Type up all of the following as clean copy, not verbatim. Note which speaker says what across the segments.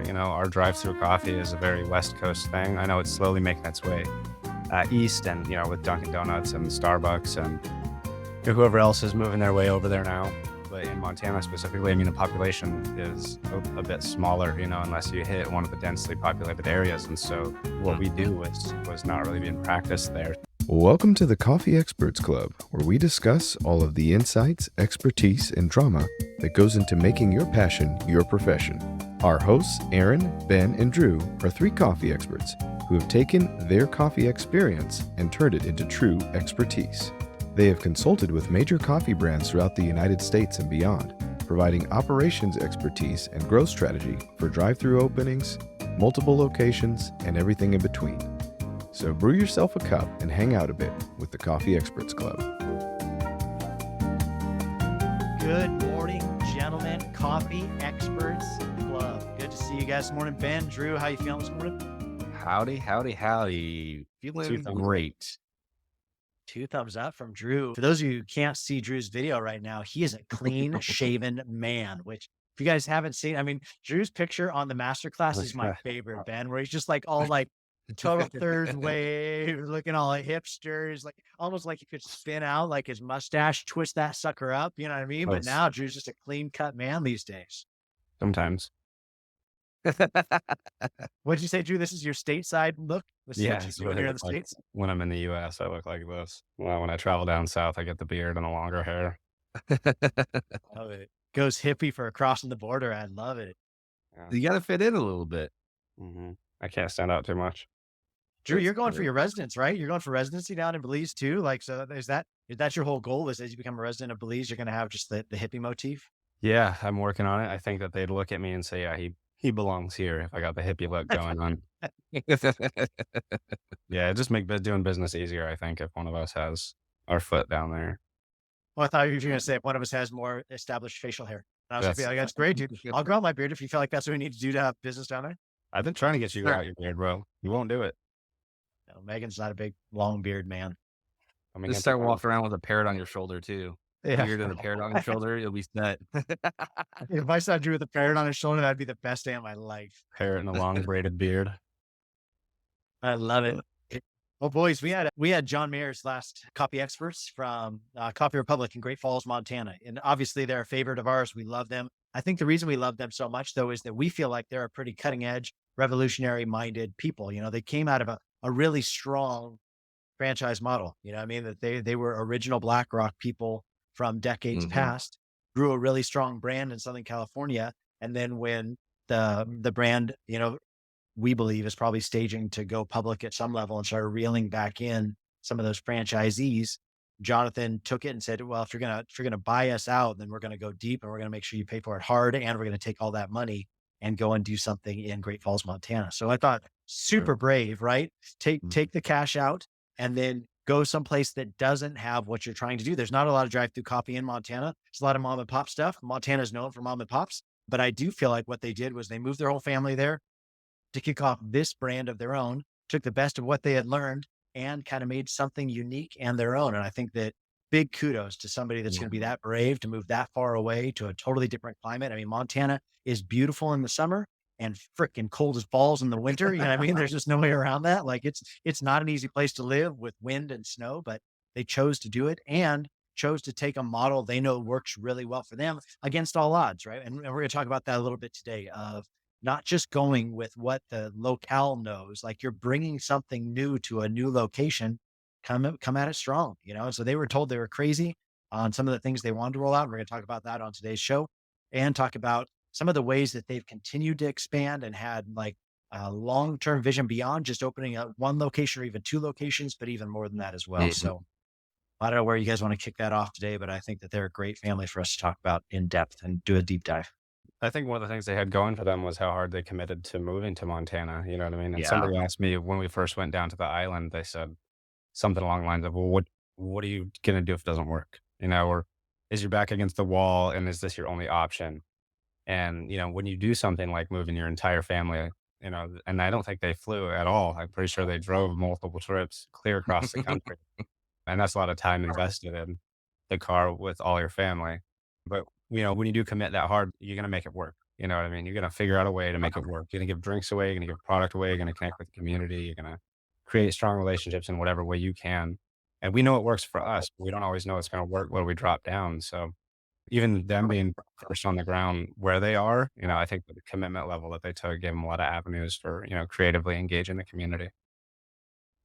Speaker 1: Our drive-through coffee is a very West Coast thing. I know it's slowly making its way east, and with Dunkin' Donuts and Starbucks and whoever else is moving their way over there now. But in Montana specifically, the population is a bit smaller, unless you hit one of the densely populated areas. And so what we do was not really being practiced there.
Speaker 2: Welcome to the Coffee Experts Club, where we discuss all of the insights, expertise, and drama that goes into making your passion your profession. Our hosts, Aaron, Ben, and Drew, are three coffee experts who have taken their coffee experience and turned it into true expertise. They have consulted with major coffee brands throughout the United States and beyond, providing operations expertise and growth strategy for drive-through openings, multiple locations, and everything in between. So brew yourself a cup and hang out a bit with the Coffee Experts Club.
Speaker 3: Good morning, gentlemen. Coffee Experts Club. Good to see you guys this morning. Ben, Drew, how you feeling this morning?
Speaker 4: Howdy. Feeling great.
Speaker 3: 2 thumbs up from Drew. For those of you who can't see Drew's video right now, he is a clean shaven man, which if you guys haven't seen, Drew's picture on the masterclass is my favorite, Ben, where he's just like all like total third wave, looking all like hipsters, like almost like he could spin out like his mustache, twist that sucker up, you know what I mean? But now Drew's just a clean cut man these days.
Speaker 1: Sometimes.
Speaker 3: What'd you say, Drew? This is your stateside look? This is
Speaker 1: Yeah,
Speaker 3: what you do when you're in the States?
Speaker 1: When I'm in the US, I look like this. Well, when I travel down south, I get the beard and the longer hair.
Speaker 3: Love it. Goes hippie for crossing the border. I love it.
Speaker 4: Yeah. You got to fit in a little bit.
Speaker 1: Mm-hmm. I can't stand out too much.
Speaker 3: Drew, you're going for your residence, right? You're going for residency down in Belize too. Like, so is that your whole goal? Is as you become a resident of Belize, you're going to have just the hippie motif?
Speaker 1: Yeah, I'm working on it. I think that they'd look at me and say, yeah, he belongs here if I got the hippie look going on. Yeah, it just make doing business easier, I think, if one of us has our foot down there.
Speaker 3: Well, I thought you were going to say if one of us has more established facial hair. And I was going to be like, that's great, dude. I'll grow out my beard if you feel like that's what we need to do to have business down there.
Speaker 1: I've been trying to get you to grow out your beard, bro. You won't do it.
Speaker 3: No, Megan's not a big long beard man.
Speaker 4: Just start walking around with a parrot on your shoulder too.
Speaker 3: Yeah.
Speaker 4: Beard and a parrot on your shoulder, you'll be set.
Speaker 3: If I saw Drew with a parrot on his shoulder, that'd be the best day of my life.
Speaker 1: Parrot and a long braided beard.
Speaker 3: I love it. Well, boys, we had John Maiers, last Coffee Experts from Coffee Republic in Great Falls, Montana. And obviously they're a favorite of ours. We love them. I think the reason we love them so much, though, is that we feel like they're a pretty cutting edge, revolutionary minded people. They came out of a really strong franchise model. That they were original BlackRock people from decades past, grew a really strong brand in Southern California. And then when the brand, we believe is probably staging to go public at some level and started reeling back in some of those franchisees, Jonathan took it and said, well, if you're going to buy us out, then we're going to go deep and we're going to make sure you pay for it hard. And we're going to take all that money and go and do something in Great Falls, Montana. So I thought super brave, right? Take the cash out and then go someplace that doesn't have what you're trying to do. There's not a lot of drive-through coffee in Montana. There's a lot of mom and pop stuff. Montana is known for mom and pops, but I do feel like what they did was they moved their whole family there to kick off this brand of their own, took the best of what they had learned and kind of made something unique and their own. And I think that big kudos to somebody that's going to be that brave to move that far away to a totally different climate. Montana is beautiful in the summer and freaking cold as balls in the winter. There's just no way around that. Like it's not an easy place to live with wind and snow, but they chose to do it and chose to take a model they know works really well for them against all odds. Right. And we're going to talk about that a little bit today of not just going with what the locale knows, like you're bringing something new to a new location, come at it strong, So they were told they were crazy on some of the things they wanted to roll out. We're going to talk about that on today's show and talk about some of the ways that they've continued to expand and had like a long-term vision beyond just opening up one location or even two locations, but even more than that as well. So I don't know where you guys want to kick that off today, but I think that they're a great family for us to talk about in depth and do a deep dive.
Speaker 1: I think one of the things they had going for them was how hard they committed to moving to Montana. You know what I mean? And somebody asked me when we first went down to the island, they said something along the lines of, well, what are you going to do if it doesn't work? Or is your back against the wall and is this your only option? And, when you do something like moving your entire family, and I don't think they flew at all. I'm pretty sure they drove multiple trips clear across the country. And that's a lot of time invested in the car with all your family. But, when you do commit that hard, you're going to make it work. You know what I mean? You're gonna figure out a way to make it work. You're gonna give drinks away, you're gonna give product away, you're gonna connect with the community, you're gonna create strong relationships in whatever way you can. And we know it works for us, but we don't always know it's gonna work when we drop down. So even them being first on the ground where they are, I think the commitment level that they took gave them a lot of avenues for, creatively engaging the community.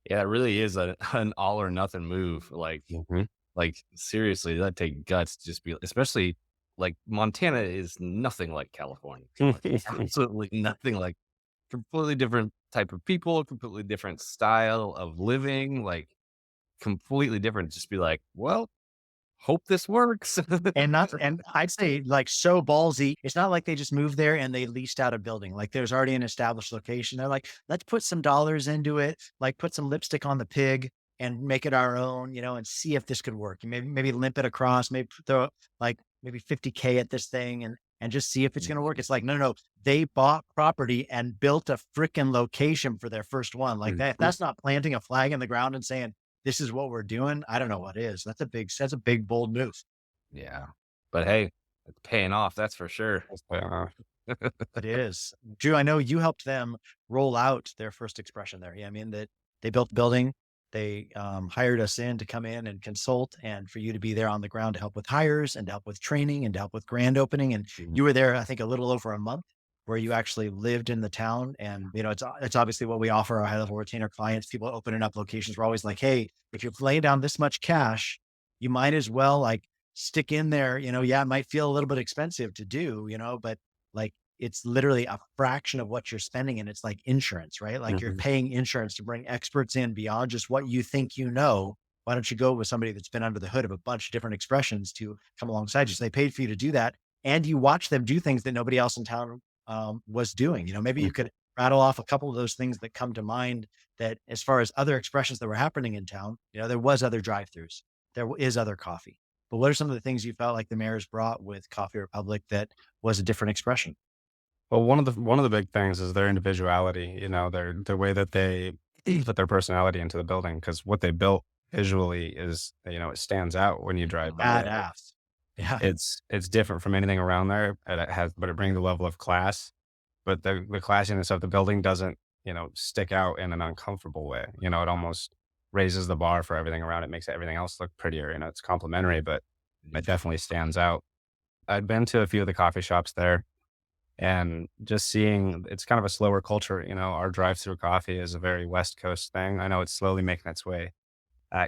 Speaker 4: Yeah, it really is an all or nothing move.
Speaker 1: Mhm.
Speaker 4: Like seriously, that take guts to just be, especially like Montana is nothing like California. Like, absolutely nothing like, completely different type of people, completely different style of living, like completely different. Just be like, well, hope this works.
Speaker 3: And I'd say like so ballsy. It's not like they just moved there and they leased out a building. Like there's already an established location. They're like, let's put some dollars into it, like put some lipstick on the pig and make it our own, and see if this could work. And maybe limp it across, maybe throw like maybe 50K at this thing and just see if it's gonna work. It's like, no, no, no. They bought property and built a freaking location for their first one. Like that, if
Speaker 1: Mhm.
Speaker 3: that's not planting a flag in the ground and saying, this is what we're doing. I don't know what is. That's a big, bold move.
Speaker 4: Yeah. But hey, it's paying off, that's for sure.
Speaker 3: It is. Drew, I know you helped them roll out their first expression there. Yeah, I mean that they built the building. They hired us in to come in and consult, and for you to be there on the ground to help with hires and to help with training and to help with grand opening. And
Speaker 4: Mhm.
Speaker 3: you were there, I think, a little over a month, where you actually lived in the town. And it's obviously what we offer our high level retainer clients. People opening up locations. We're always like, hey, if you're laying down this much cash, you might as well like stick in there. Yeah, it might feel a little bit expensive to do, but like it's literally a fraction of what you're spending, and it's like insurance, right? Like you're
Speaker 1: Mhm.
Speaker 3: paying insurance to bring experts in beyond just what you think you know. Why don't you go with somebody that's been under the hood of a bunch of different expressions to come alongside you? So they paid for you to do that, and you watch them do things that nobody else in town was doing. Maybe you could rattle off a couple of those things that come to mind. That as far as other expressions that were happening in town, there was other drive-throughs, is other coffee. But what are some of the things you felt like the Mayors brought with Coffee Republic that was a different expression?
Speaker 1: Well, one of the big things is their individuality, the way that they put their personality into the building, because what they built visually is, it stands out when you drive by it.
Speaker 3: Badass. Yeah.
Speaker 1: It's different from anything around there, and it brings a level of class, but the classiness of the building doesn't, stick out in an uncomfortable way. It almost raises the bar for everything around it, makes everything else look prettier. It's complementary, but it definitely stands out. I'd been to a few of the coffee shops there, and just seeing it's kind of a slower culture. Our drive-through coffee is a very West Coast thing. I know it's slowly making its way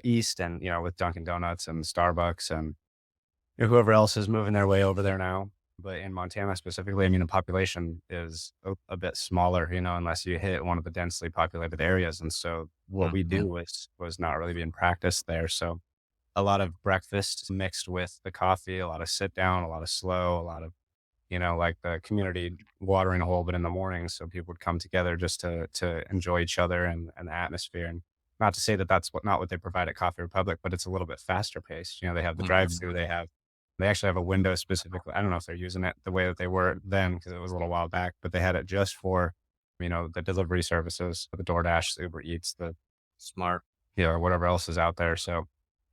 Speaker 1: east, and with Dunkin' Donuts and Starbucks and whoever else is moving their way over there now. But in Montana specifically, I mean, the population is a bit smaller, unless you hit one of the densely populated areas. And so what we
Speaker 4: Mhm.
Speaker 1: do was not really being practiced there. So a lot of breakfast mixed with the coffee, a lot of sit down, a lot of slow, a lot of like the community watering hole, but in the morning, so people would come together just to enjoy each other and the atmosphere. And not to say that that's not what they provide at Coffee Republic, but it's a little bit faster paced. They have the drive
Speaker 4: Mhm.
Speaker 1: through, they actually have a window specifically. I don't know if they're using it the way that they were then because it was a little while back, but they had it just for the delivery services, the DoorDash, the Uber Eats, the
Speaker 4: Smart.
Speaker 1: whatever else is out there. So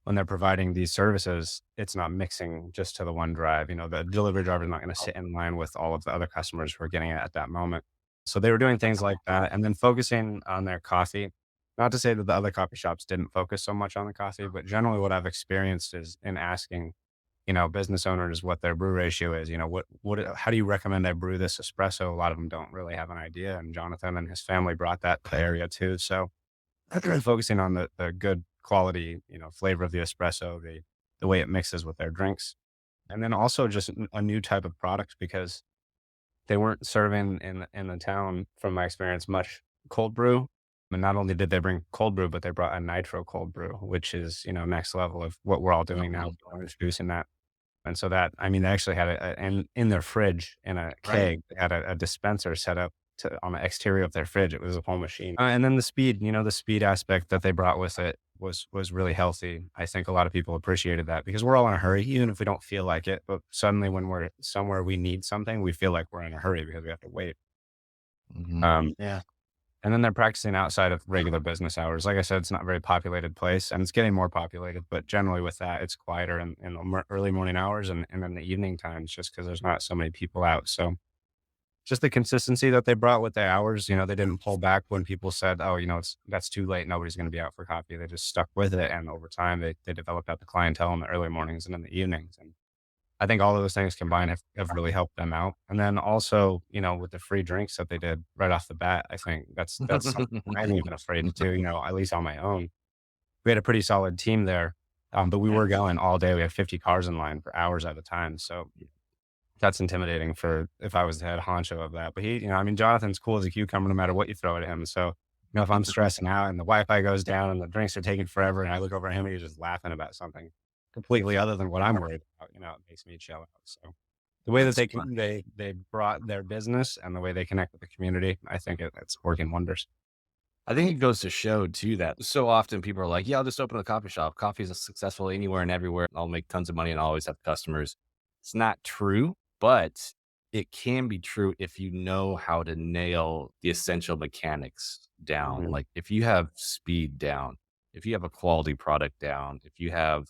Speaker 1: when they're providing these services, it's not mixing just to the one drive. The delivery driver is not going to sit in line with all of the other customers who are getting it at that moment. So they were doing things like that and then focusing on their coffee. Not to say that the other coffee shops didn't focus so much on the coffee, but generally what I've experienced is in asking, business owners what their brew ratio is. How do you recommend I brew this espresso? A lot of them don't really have an idea. And Jonathan and his family brought that to the area too. So focusing on the good quality, flavor of the espresso, the way it mixes with their drinks. And then also just a new type of product because they weren't serving in the town, from my experience, much cold brew. And not only did they bring cold brew, but they brought a nitro cold brew, which is, next level of what we're all doing now.
Speaker 4: Mhm.
Speaker 1: We're introducing that. And so that, I mean, they actually had and in their fridge in a
Speaker 4: Right.
Speaker 1: keg, they had a dispenser set up on the exterior of their fridge. It was a whole machine. And then the speed, the speed aspect that they brought with it was really healthy. I think a lot of people appreciated that because we're all in a hurry, even if we don't feel like it. But suddenly when we're somewhere we need something, we feel like we're in a hurry because we have to wait.
Speaker 4: Mhm.
Speaker 1: Um,
Speaker 3: Yeah.
Speaker 1: and then they're practicing outside of regular business hours. Like I said, it's not a very populated place and it's getting more populated, but generally with that, it's quieter in the early morning hours and then the evening times just because there's not so many people out. So just the consistency that they brought with the hours. You know, they didn't pull back when people said, "Oh, you know, that's too late. Nobody's going to be out for coffee." They just stuck with it, and over time, they developed out the clientele in the early mornings and in the evenings. And I think all of those things combined have really helped them out. And then also, you know, with the free drinks that they did right off the bat, I think that's something I haven't even afraid to do. You know, at least on my own, we had a pretty solid team there, but we were going all day. We had 50 cars in line for hours at a time. So that's intimidating for if I was the head honcho of that. But he, you know, I mean, Jonathan's cool as a cucumber no matter what you throw at him. So, you know, if I'm stressing out and the Wi-Fi goes down and the drinks are taking forever and I look over at him and he's just laughing about something completely other than what I'm worried about, you know, it makes me chill out. So the way that
Speaker 4: That's
Speaker 1: they
Speaker 4: fun.
Speaker 1: they brought their business and the way they connect with the community, I think it's working wonders.
Speaker 4: I think it goes to show too that so often people are like, yeah, I'll just open a coffee shop. Coffee is successful anywhere and everywhere. I'll make tons of money and I'll always have customers. It's not true, but it can be true if you know how to nail the essential mechanics down.
Speaker 1: Mhm.
Speaker 4: Like if you have speed down, if you have a quality product down, if you have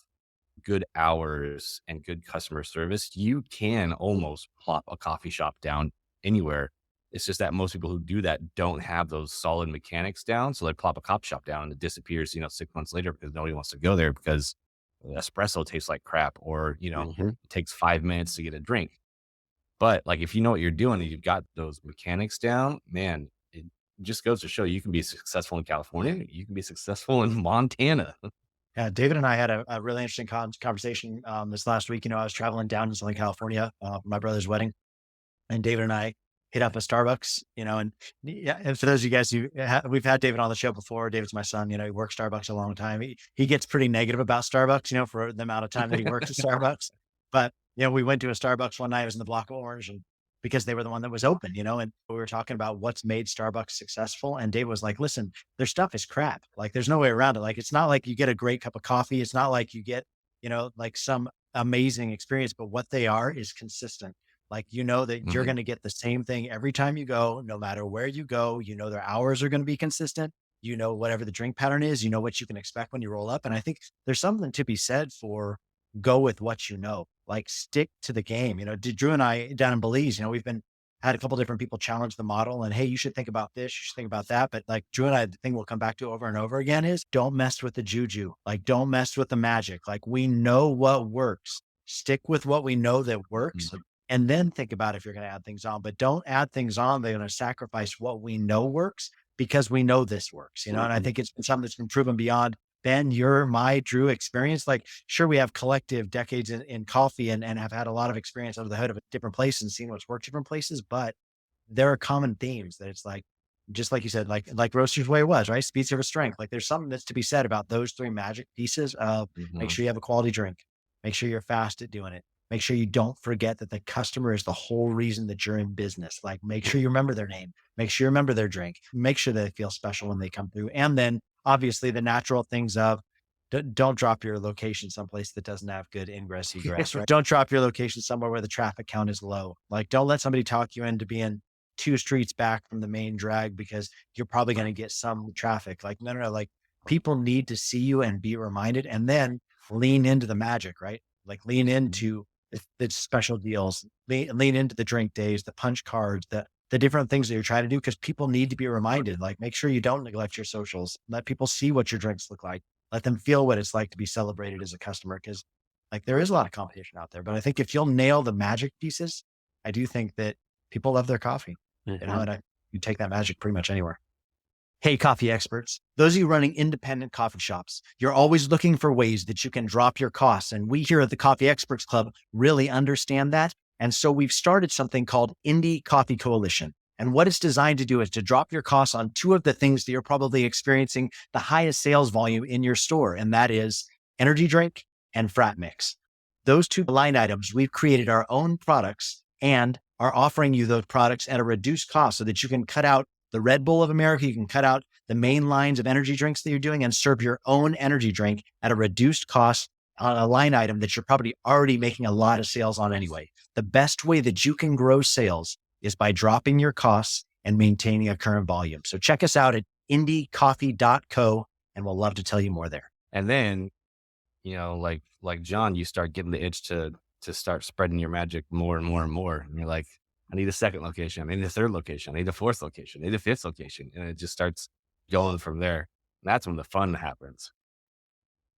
Speaker 4: good hours and good customer service, you can almost plop a coffee shop down anywhere. It's just that most people who do that don't have those solid mechanics down. So they plop a coffee shop down and it disappears, 6 months later because nobody wants to go there because espresso tastes like crap or,
Speaker 1: Mhm.
Speaker 4: it takes 5 minutes to get a drink. But like, if you know what you're doing and you've got those mechanics down, man, it just goes to show you can be successful in California. You can be successful in Montana.
Speaker 3: Yeah, David and I had a really interesting conversation this last week. I was traveling down to Southern California for my brother's wedding, and David and I hit up a Starbucks. And yeah, and for those of you guys we've had David on the show before. David's my son. He worked Starbucks a long time. He gets pretty negative about Starbucks. For the amount of time that he works at Starbucks. But we went to a Starbucks one night. It was in the block of Orange, and because they were the one that was open. And we were talking about what's made Starbucks successful. And Dave was like, listen, their stuff is crap. Like there's no way around it. Like, it's not like you get a great cup of coffee. It's not like you get, like some amazing experience, but what they are is consistent. Like, that you're
Speaker 4: Mhm.
Speaker 3: going to get the same thing every time you go, no matter where you go. Their hours are going to be consistent. Whatever the drink pattern is, what you can expect when you roll up. And I think there's something to be said for go with what like stick to the game. Did Drew and I down in Belize, we've been had a couple different people challenge the model and, hey, you should think about this, you should think about that. But like Drew and I, the thing we'll come back to over and over again is don't mess with the juju. Like don't mess with the magic. Like we know what works. Stick with what we know that works.
Speaker 4: Mhm.
Speaker 3: And then think about if you're going to add things on, but don't add things on. They're going to sacrifice what we know works because we know this works, and I think it's been something that's been proven beyond Ben, your, my, Drew experience. Like, sure, we have collective decades in coffee and have had a lot of experience under the hood of a different place and seen what's worked different places, but there are common themes that it's like, just like you said, like Roaster's way was, right? Speed, service, strength. Like there's something that's to be said about those three magic pieces of make
Speaker 4: Mhm.
Speaker 3: sure you have a quality drink, make sure you're fast at doing it. Make sure you don't forget that the customer is the whole reason that you're in business. Like make sure you remember their name, make sure you remember their drink, make sure they feel special when they come through. And then obviously the natural things of don't drop your location someplace that doesn't have good ingress egress, right? Don't drop your location somewhere where the traffic count is low. Like don't let somebody talk you into being 2 streets back from the main drag because you're probably going to get some traffic. Like no, like people need to see you and be reminded, and then lean into the magic, right? Like lean into the special deals, lean into the drink days, the punch cards, the different things that you're trying to do, because people need to be reminded. Like make sure you don't neglect your socials. Let people see what your drinks look like. Let them feel what it's like to be celebrated as a customer. Cause like there is a lot of competition out there, but I think if you'll nail the magic pieces, I do think that people love their coffee,
Speaker 1: Mhm.
Speaker 3: and you take that magic pretty much anywhere. Hey, coffee experts, those of you running independent coffee shops, you're always looking for ways that you can drop your costs. And we here at the Coffee Experts Club really understand that. And so we've started something called Indie Coffee Coalition. And what it's designed to do is to drop your costs on two of the things that you're probably experiencing the highest sales volume in your store. And that is energy drink and frat mix. Those two line items, we've created our own products and are offering you those products at a reduced cost so that you can cut out the Red Bull of America. You can cut out the main lines of energy drinks that you're doing and serve your own energy drink at a reduced cost on a line item that you're probably already making a lot of sales on anyway. The best way that you can grow sales is by dropping your costs and maintaining a current volume. So check us out at indiecoffee.co and we'll love to tell you more there.
Speaker 4: And then, like John, you start getting the itch to start spreading your magic more and more and more. And you're like, I need a second location. I need a third location. I need a fourth location. I need a fifth location. And it just starts going from there. And that's when the fun happens.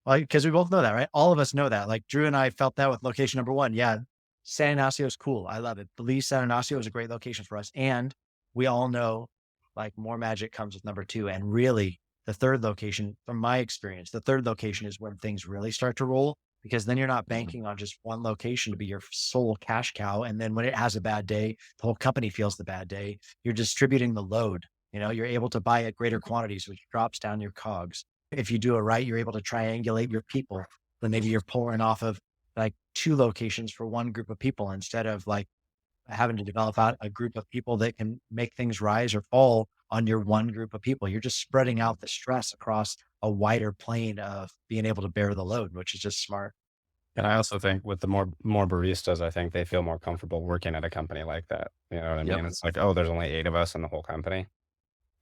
Speaker 3: Well, because we both know that, right? All of us know that. Like Drew and I felt that with location number one. Yeah, San Ignacio is cool. I love it. Belize, San Ignacio is a great location for us. And we all know like more magic comes with number two. And really, the third location, from my experience, the third location is when things really start to roll because then you're not
Speaker 4: Mhm.
Speaker 3: banking on just one location to be your sole cash cow. And then when it has a bad day, the whole company feels the bad day. You're distributing the load. You're able to buy at greater quantities, which drops down your cogs. If you do it right, you're able to triangulate your people. Then maybe you're pouring off of like two locations for one group of people instead of like having to develop out a group of people that can make things rise or fall on your one group of people. You're just spreading out the stress across a wider plane of being able to bear the load, which is just smart.
Speaker 1: And I also think with the more baristas, I think they feel more comfortable working at a company like that. You know what I
Speaker 4: Yep.
Speaker 1: mean? It's like, oh, there's only 8 of us in the whole company.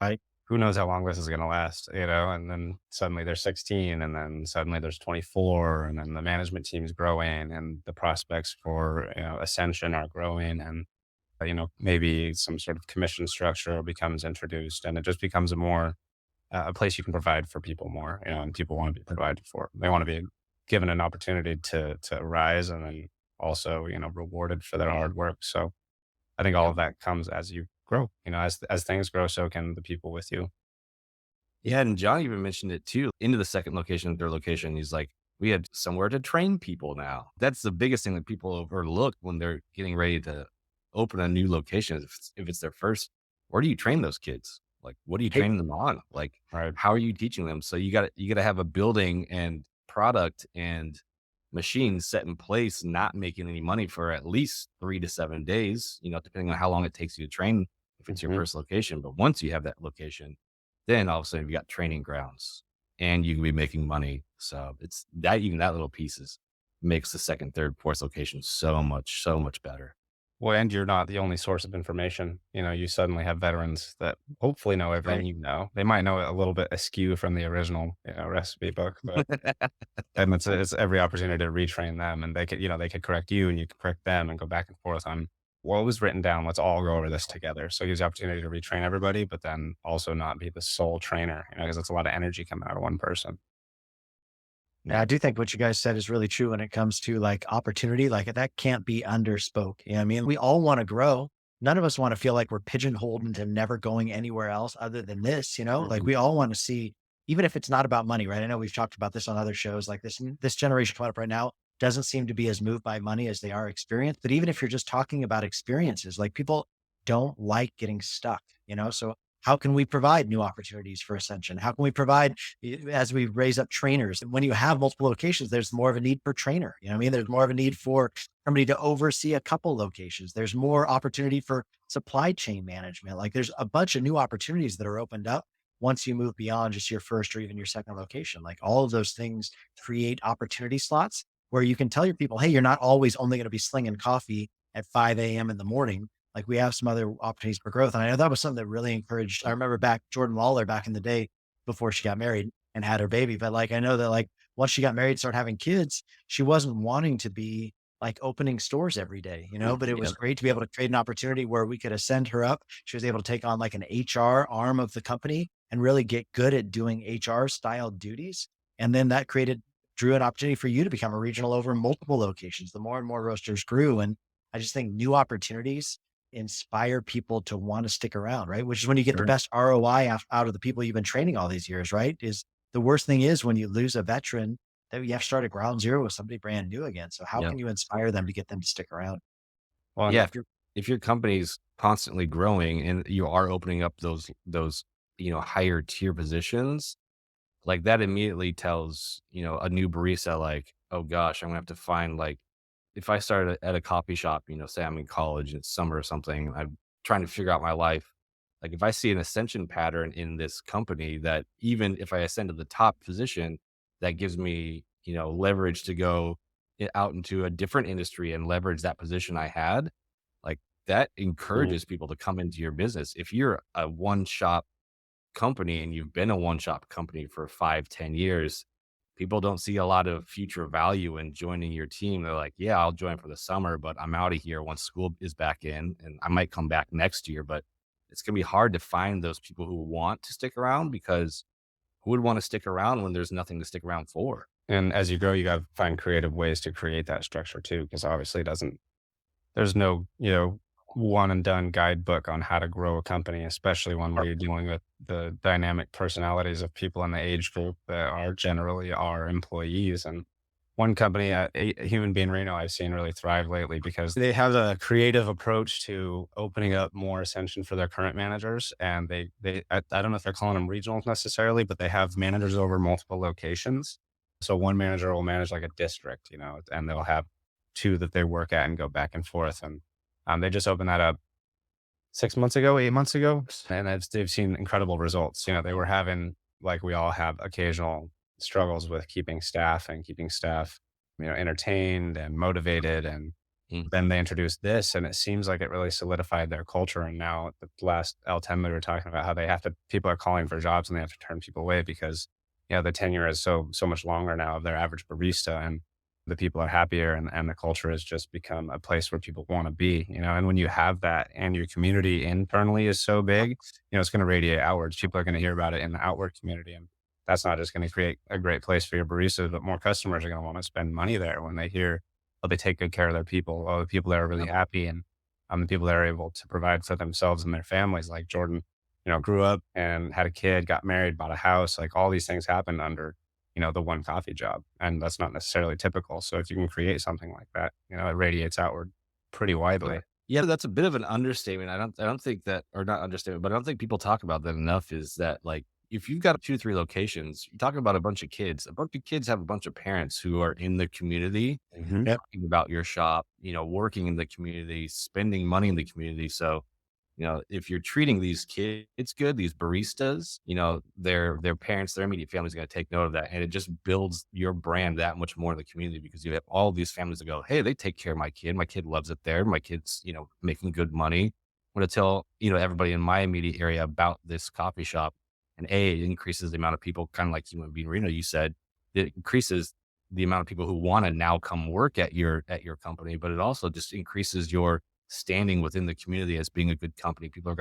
Speaker 3: Right.
Speaker 1: Who knows how long this is gonna last, you know? And then suddenly there's 16, and then suddenly there's 24, and then the management team's growing, and the prospects for, ascension are growing, and, maybe some sort of commission structure becomes introduced, and it just becomes a place you can provide for people more, and people wanna be provided for. They wanna be given an opportunity to rise and then also, rewarded for their hard work. So I think all
Speaker 4: Yep.
Speaker 1: of that comes as you grow. As things grow, so can the people with you.
Speaker 4: Yeah, and John even mentioned it too. Into the second location, third location, he's like, we have somewhere to train people now. That's the biggest thing that people overlook when they're getting ready to open a new location. If it's their first, where do you train those kids? Like, what are you
Speaker 3: Hey,
Speaker 4: training them on? Like,
Speaker 1: Right.
Speaker 4: how are you teaching them? So you gotta have a building and product and machines set in place, not making any money for at least 3 to 7 days, depending on how long it takes you to train if it's your
Speaker 1: Mhm.
Speaker 4: first location. But once you have that location, then all of a sudden you got training grounds and you can be making money. So it's that even that little pieces makes the second, third, fourth location so much better.
Speaker 1: Well, and you're not the only source of information. You suddenly have veterans that hopefully know everything
Speaker 3: right.
Speaker 1: you know. They might know it a little bit askew from the original, recipe book, but and it's every opportunity to retrain them, and they could correct you, and you can correct them, and go back and forth on what was written down. Let's all go over this together. So it gives the opportunity to retrain everybody, but then also not be the sole trainer, because it's a lot of energy coming out of one person.
Speaker 3: Yeah, I do think what you guys said is really true when it comes to like opportunity. Like that can't be underspoke. I mean, we all want to grow. None of us want to feel like we're pigeonholed into never going anywhere else other than this. Like
Speaker 1: Mhm.
Speaker 3: we all want to see, even if it's not about money, right? I know we've talked about this on other shows like this generation coming up right now doesn't seem to be as moved by money as they are experience. But even if you're just talking about experiences, like people don't like getting stuck. So how can we provide new opportunities for ascension? How can we provide as we raise up trainers? When you have multiple locations, there's more of a need for trainer. You know what I mean? There's more of a need for somebody to oversee a couple locations. There's more opportunity for supply chain management. Like there's a bunch of new opportunities that are opened up once you move beyond just your first or even your second location. Like all of those things create opportunity slots where you can tell your people, hey, you're not always only going to be slinging coffee at 5 a.m. in the morning. Like we have some other opportunities for growth. And I know that was something that really encouraged. I remember back Jordan Lawler back in the day before she got married and had her baby. But like I know that like once she got married, started having kids, she wasn't wanting to be like opening stores every day. But it was
Speaker 4: Yeah.
Speaker 3: great to be able to create an opportunity where we could ascend her up. She was able to take on like an HR arm of the company and really get good at doing HR style duties. And then that drew an opportunity for you to become a regional over multiple locations. The more and more roasters grew. And I just think new opportunities inspire people to want to stick around, right? Which is when you get the
Speaker 4: Sure.
Speaker 3: best ROI out of the people you've been training all these years, right? Is the worst thing is when you lose a veteran that you have to start at ground zero with somebody brand new again. So how
Speaker 4: Yeah.
Speaker 3: can you inspire them to get them to stick around?
Speaker 1: Well,
Speaker 4: Yeah.
Speaker 1: and
Speaker 4: If your company's constantly growing and you are opening up those higher tier positions, like that immediately tells, a new barista like, oh gosh, I'm gonna have to find like if I started at a coffee shop, say I'm in college, it's summer or something, I'm trying to figure out my life. Like if I see an ascension pattern in this company that even if I ascend to the top position, that gives me, leverage to go out into a different industry and leverage that position I had, like that
Speaker 1: Mhm.
Speaker 4: encourages people to come into your business. If you're a one shop company and you've been a one shop company for 5, 10 years, people don't see a lot of future value in joining your team. They're like, yeah, I'll join for the summer, but I'm out of here once school is back in, and I might come back next year. But it's going to be hard to find those people who want to stick around, because who would want to stick around when there's nothing to stick around for?
Speaker 1: And as you grow, you got to find creative ways to create that structure too, because obviously it doesn't, there's no, one and done guidebook on how to grow a company, especially one where you're dealing with the dynamic personalities of people in the age group that are generally our employees. And one company, Human Being Reno, I've seen really thrive lately because they have a creative approach to opening up more ascension for their current managers. And I don't know if they're calling them regionals necessarily, but they have managers over multiple locations. So one manager will manage like a district, and they'll have two that they work at and go back and forth. And they just opened that up 6 months ago, 8 months ago, and they've seen incredible results. They were having, like we all have, occasional struggles with keeping staff, entertained and motivated. And then they introduced this, and it seems like it really solidified their culture. And now the last L10, we were talking about how people are calling for jobs and they have to turn people away because, the tenure is so much longer now of their average barista, and the people are happier, and the culture has just become a place where people want to be, and when you have that and your community internally is so big, it's going to radiate outwards. People are going to hear about it in the outward community. And that's not just going to create a great place for your baristas, but more customers are going to want to spend money there when they hear, oh, they take good care of their people. Oh, the people that are really happy, and the people that are able to provide for themselves and their families. Like Jordan, grew up and had a kid, got married, bought a house. Like all these things happened under the one coffee job. And that's not necessarily typical. So if you can create something like that, it radiates outward pretty widely.
Speaker 4: Yeah, that's a bit of an understatement. I don't think that, or not understatement, but I don't think people talk about that enough, is that, like, if you've got 2 or 3 locations, you're talking about a bunch of kids. A bunch of kids have a bunch of parents who are in the community, talking about your shop, working in the community, spending money in the community. So, if you're treating these kids good, these baristas, their parents, their immediate family is going to take note of that. And it just builds your brand that much more in the community, because you have all these families that go, hey, they take care of my kid. My kid loves it there. My kid's, making good money. I'm going to tell, everybody in my immediate area about this coffee shop. And it increases the amount of people, kind of like Human Being Reno, you said, it increases the amount of people who want to now come work at your company, but it also just increases your standing within the community as being a good company. People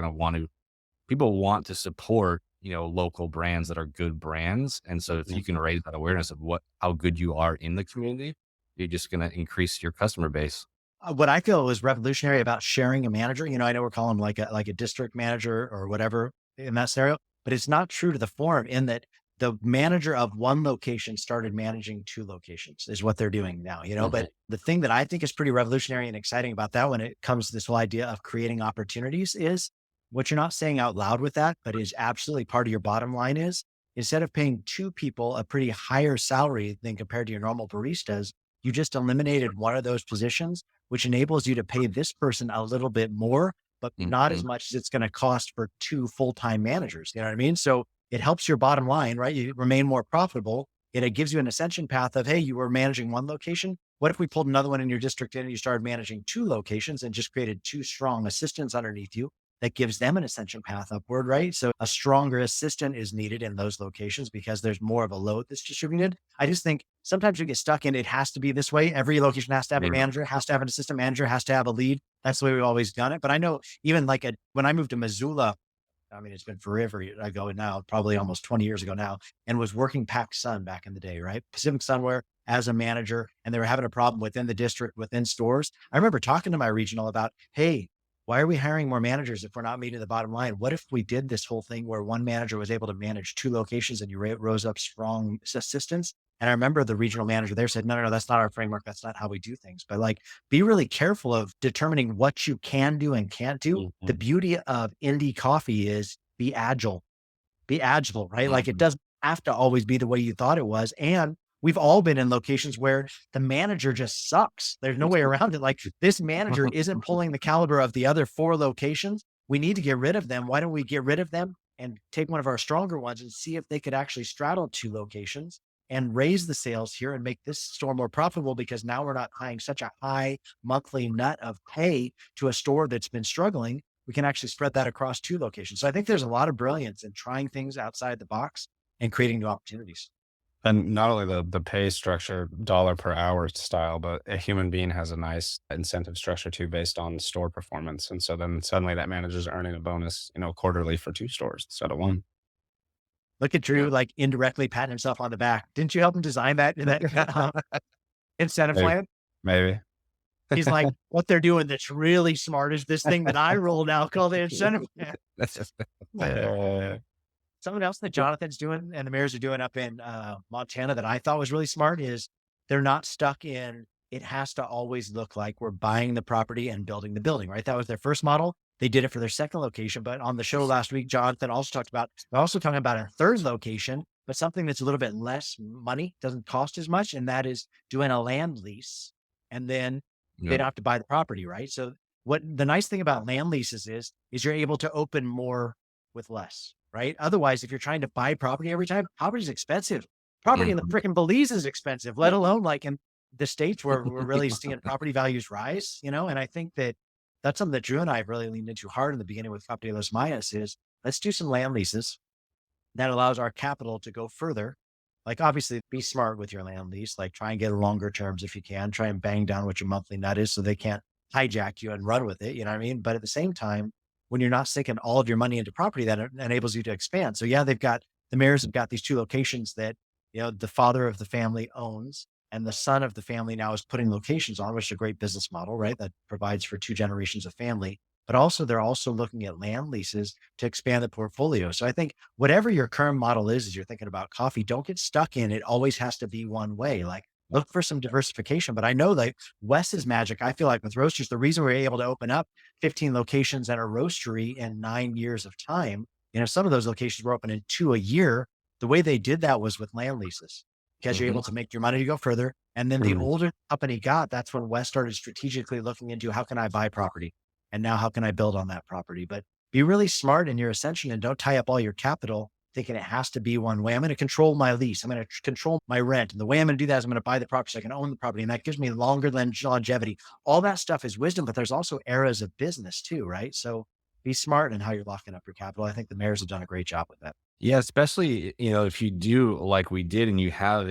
Speaker 4: want to support, local brands that are good brands. And so if you can raise that awareness of how good you are in the community, you're just going to increase your customer base.
Speaker 3: What I feel was revolutionary about sharing a manager, I know we're calling them like a district manager or whatever in that scenario, but it's not true to the form, in that the manager of one location started managing 2 locations is what they're doing now, but the thing that I think is pretty revolutionary and exciting about that, when it comes to this whole idea of creating opportunities, is what you're not saying out loud with that, but is absolutely part of your bottom line, is instead of paying 2 people a pretty higher salary than compared to your normal baristas, you just eliminated one of those positions, which enables you to pay this person a little bit more, but not as much as it's going to cost for 2 full-time managers. You know what I mean? So it helps your bottom line, right? You remain more profitable. It gives you an ascension path of, hey, you were managing 1 location. What if we pulled another one in your district in and you started managing 2 locations and just created 2 strong assistants underneath you? That gives them an ascension path upward, right? So a stronger assistant is needed in those locations because there's more of a load that's distributed. I just think sometimes you get stuck in, it has to be this way. Every location has to have a manager, has to have an assistant manager, has to have a lead. That's the way we've always done it. But I know even when I moved to Missoula, it's been forever ago now, probably almost 20 years ago now, and was working Pac Sun back in the day, right? Pacific Sunwear as a manager, and they were having a problem within the district, within stores. I remember talking to my regional about, hey, why are we hiring more managers if we're not meeting the bottom line? What if we did this whole thing where one manager was able to manage 2 locations and you rose up strong assistants? And I remember the regional manager there said, no, that's not our framework. That's not how we do things. But be really careful of determining what you can do and can't do. The beauty of indie coffee is be agile, right? It doesn't have to always be the way you thought it was. And we've all been in locations where the manager just sucks. There's no way around it. This manager isn't pulling the caliber of the other 4 locations. We need to get rid of them. Why don't we get rid of them and take one of our stronger ones and see if they could actually straddle 2 locations and raise the sales here and make this store more profitable, because now we're not paying such a high monthly nut of pay to a store that's been struggling. We can actually spread that across 2 locations. So I think there's a lot of brilliance in trying things outside the box and creating new opportunities.
Speaker 1: And not only the pay structure, dollar per hour style, but a human being has a nice incentive structure too based on store performance. And so then suddenly that manager's earning a bonus, quarterly for 2 stores instead of 1.
Speaker 3: Look at Drew, like indirectly patting himself on the back. Didn't you help him design that incentive
Speaker 1: Maybe.
Speaker 3: plan?
Speaker 1: Maybe.
Speaker 3: He's like, what they're doing that's really smart is this thing that I rolled out called the incentive plan.
Speaker 4: That's just
Speaker 3: Something else that Jonathan's doing and the Maiers are doing up in Montana that I thought was really smart is they're not stuck in, it has to always look like we're buying the property and building the building, right? That was their first model. They did it for their second location, but on the show last week, Jonathan also talked about, they're also talking about a third location, but something that's a little bit less money, doesn't cost as much. And that is doing a land lease. And then they don't have to buy the property, right? So what the nice thing about land leases is you're able to open more with less, right? Otherwise, if you're trying to buy property every time, property is expensive. Property in the freaking Belize is expensive, let alone like in the States where we're really seeing property values rise, and I think that's something that Drew and I have really leaned into hard in the beginning with Cop de los Mayas is let's do some land leases that allows our capital to go further. Like obviously be smart with your land lease, like try and get longer terms if you can, try and bang down what your monthly nut is so they can't hijack you and run with it. You know what I mean? But at the same time, when you're not sinking all of your money into property, that enables you to expand. So yeah, the Maiers have got these 2 locations that, the father of the family owns and the son of the family now is putting locations on, which is a great business model, right? That provides for 2 generations of family. But also they're also looking at land leases to expand the portfolio. So I think whatever your current model is, as you're thinking about coffee, don't get stuck in it always has to be one way. Like look for some diversification. But I know like Wes's magic, I feel like with roasters, the reason we're able to open up 15 locations at a roastery in 9 years of time, some of those locations were opening 2 a year. The way they did that was with land leases because you're able to make your money to go further. And then the older the company got, that's when Wes started strategically looking into how can I buy property? And now how can I build on that property? But be really smart in your ascension and don't tie up all your capital thinking it has to be one way. I'm going to control my lease. I'm going to control my rent. And the way I'm going to do that is I'm going to buy the property so I can own the property. And that gives me longer than longevity. All that stuff is wisdom, but there's also eras of business too, right? So be smart in how you're locking up your capital. I think the Maiers have done a great job with that.
Speaker 4: Yeah, especially, if you do like we did and you have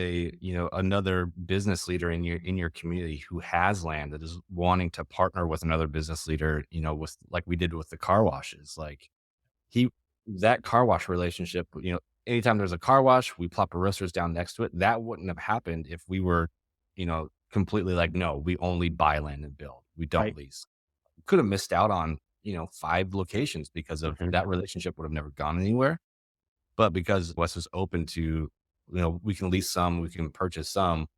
Speaker 4: another business leader in your community who has land that is wanting to partner with another business leader, with like we did with the car washes, like that car wash relationship, anytime there's a car wash, we plop a roasters down next to it. That wouldn't have happened if we were, completely like, no, we only buy land and build. We don't lease. Could have missed out on, 5 locations because of that relationship would have never gone anywhere. But because Wes was open to, we can lease some, we can purchase some,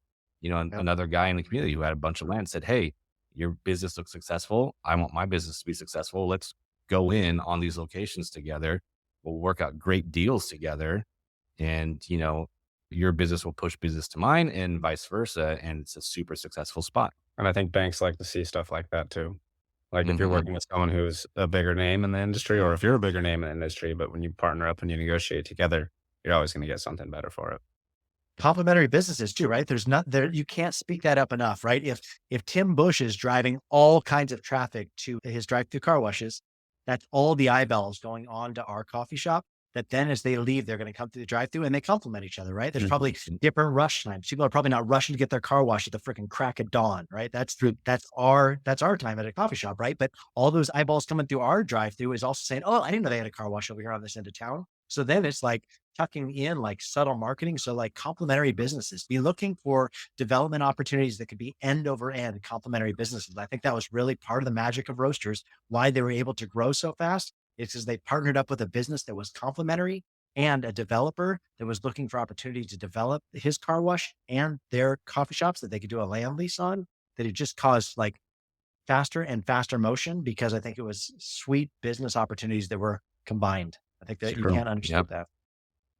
Speaker 4: another guy in the community who had a bunch of land said, hey, your business looks successful. I want my business to be successful. Let's go in on these locations together. We'll work out great deals together. And, your business will push business to mine and vice versa. And it's a super successful spot.
Speaker 1: And I think banks like to see stuff like that too. Like if you're working with someone who's a bigger name in the industry, or if you're a bigger name in the industry, but when you partner up and you negotiate together, you're always going to get something better for it.
Speaker 3: Complementary businesses too, right? There's not there. You can't speak that up enough, right? If Tim Bush is driving all kinds of traffic to his drive-through car washes, that's all the eyeballs going on to our coffee shop. That then as they leave, they're going to come through the drive-through and they complement each other, right? There's probably different rush times. People are probably not rushing to get their car washed at the freaking crack of dawn, right? That's our time at a coffee shop, right? But all those eyeballs coming through our drive-through is also saying, oh, I didn't know they had a car wash over here on this end of town. So then it's like tucking in like subtle marketing. So like complementary businesses, be looking for development opportunities that could be end over end complementary businesses. I think that was really part of the magic of Roasters, why they were able to grow so fast. It's because they partnered up with a business that was complementary and a developer that was looking for opportunity to develop his car wash and their coffee shops that they could do a land lease on, that it just caused like faster and faster motion because I think it was sweet business opportunities that were combined. I think that you can't understand that.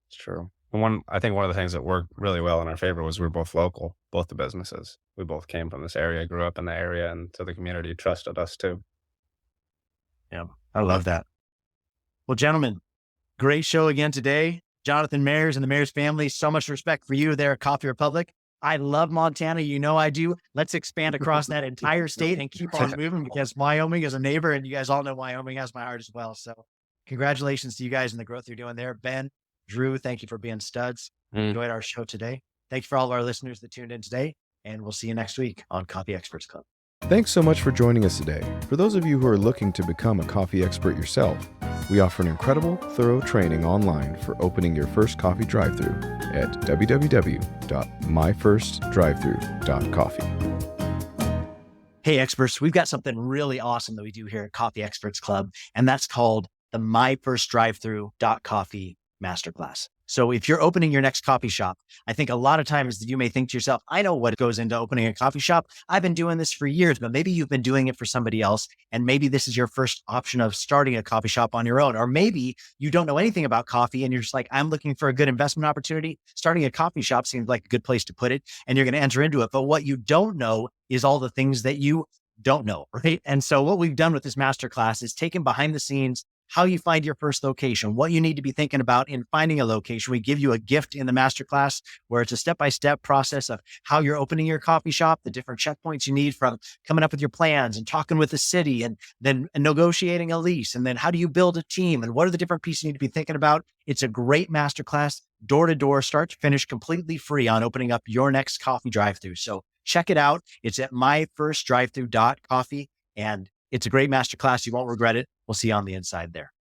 Speaker 1: It's true. And I think one of the things that worked really well in our favor was we were both local, both the businesses. We both came from this area, grew up in the area, and so the community trusted us too.
Speaker 3: Yeah, I love that. Well, gentlemen, great show again today. Jonathan Maiers and the Maiers family, so much respect for you there at Coffee Republic. I love Montana. You know I do. Let's expand across that entire state and keep on moving because Wyoming is a neighbor and you guys all know Wyoming has my heart as well. So congratulations to you guys and the growth you're doing there. Ben, Drew, thank you for being studs. enjoyed our show today. Thank you for all of our listeners that tuned in today, and we'll see you next week on Coffee Experts Club.
Speaker 2: Thanks so much for joining us today. For those of you who are looking to become a coffee expert yourself, we offer an incredible, thorough training online for opening your first coffee drive-thru at www.myfirstdrivethru.coffee.
Speaker 3: Hey, experts, we've got something really awesome that we do here at Coffee Experts Club, and that's called the myfirstdrivethru.coffee masterclass. So if you're opening your next coffee shop, I think a lot of times that you may think to yourself, I know what goes into opening a coffee shop. I've been doing this for years, but maybe you've been doing it for somebody else. And maybe this is your first option of starting a coffee shop on your own. Or maybe you don't know anything about coffee and you're just like, I'm looking for a good investment opportunity. Starting a coffee shop seems like a good place to put it, and you're going to enter into it. But what you don't know is all the things that you don't know, right? And so what we've done with this masterclass is taken behind the scenes how you find your first location, what you need to be thinking about in finding a location. We give you a gift in the masterclass where it's a step-by-step process of how you're opening your coffee shop, the different checkpoints you need from coming up with your plans and talking with the city and then negotiating a lease. And then how do you build a team and what are the different pieces you need to be thinking about? It's a great masterclass, door to door, start to finish, completely free on opening up your next coffee drive-thru. So check it out. It's at myfirstdrivethru.coffee, and it's a great masterclass. You won't regret it. We'll see you on the inside there.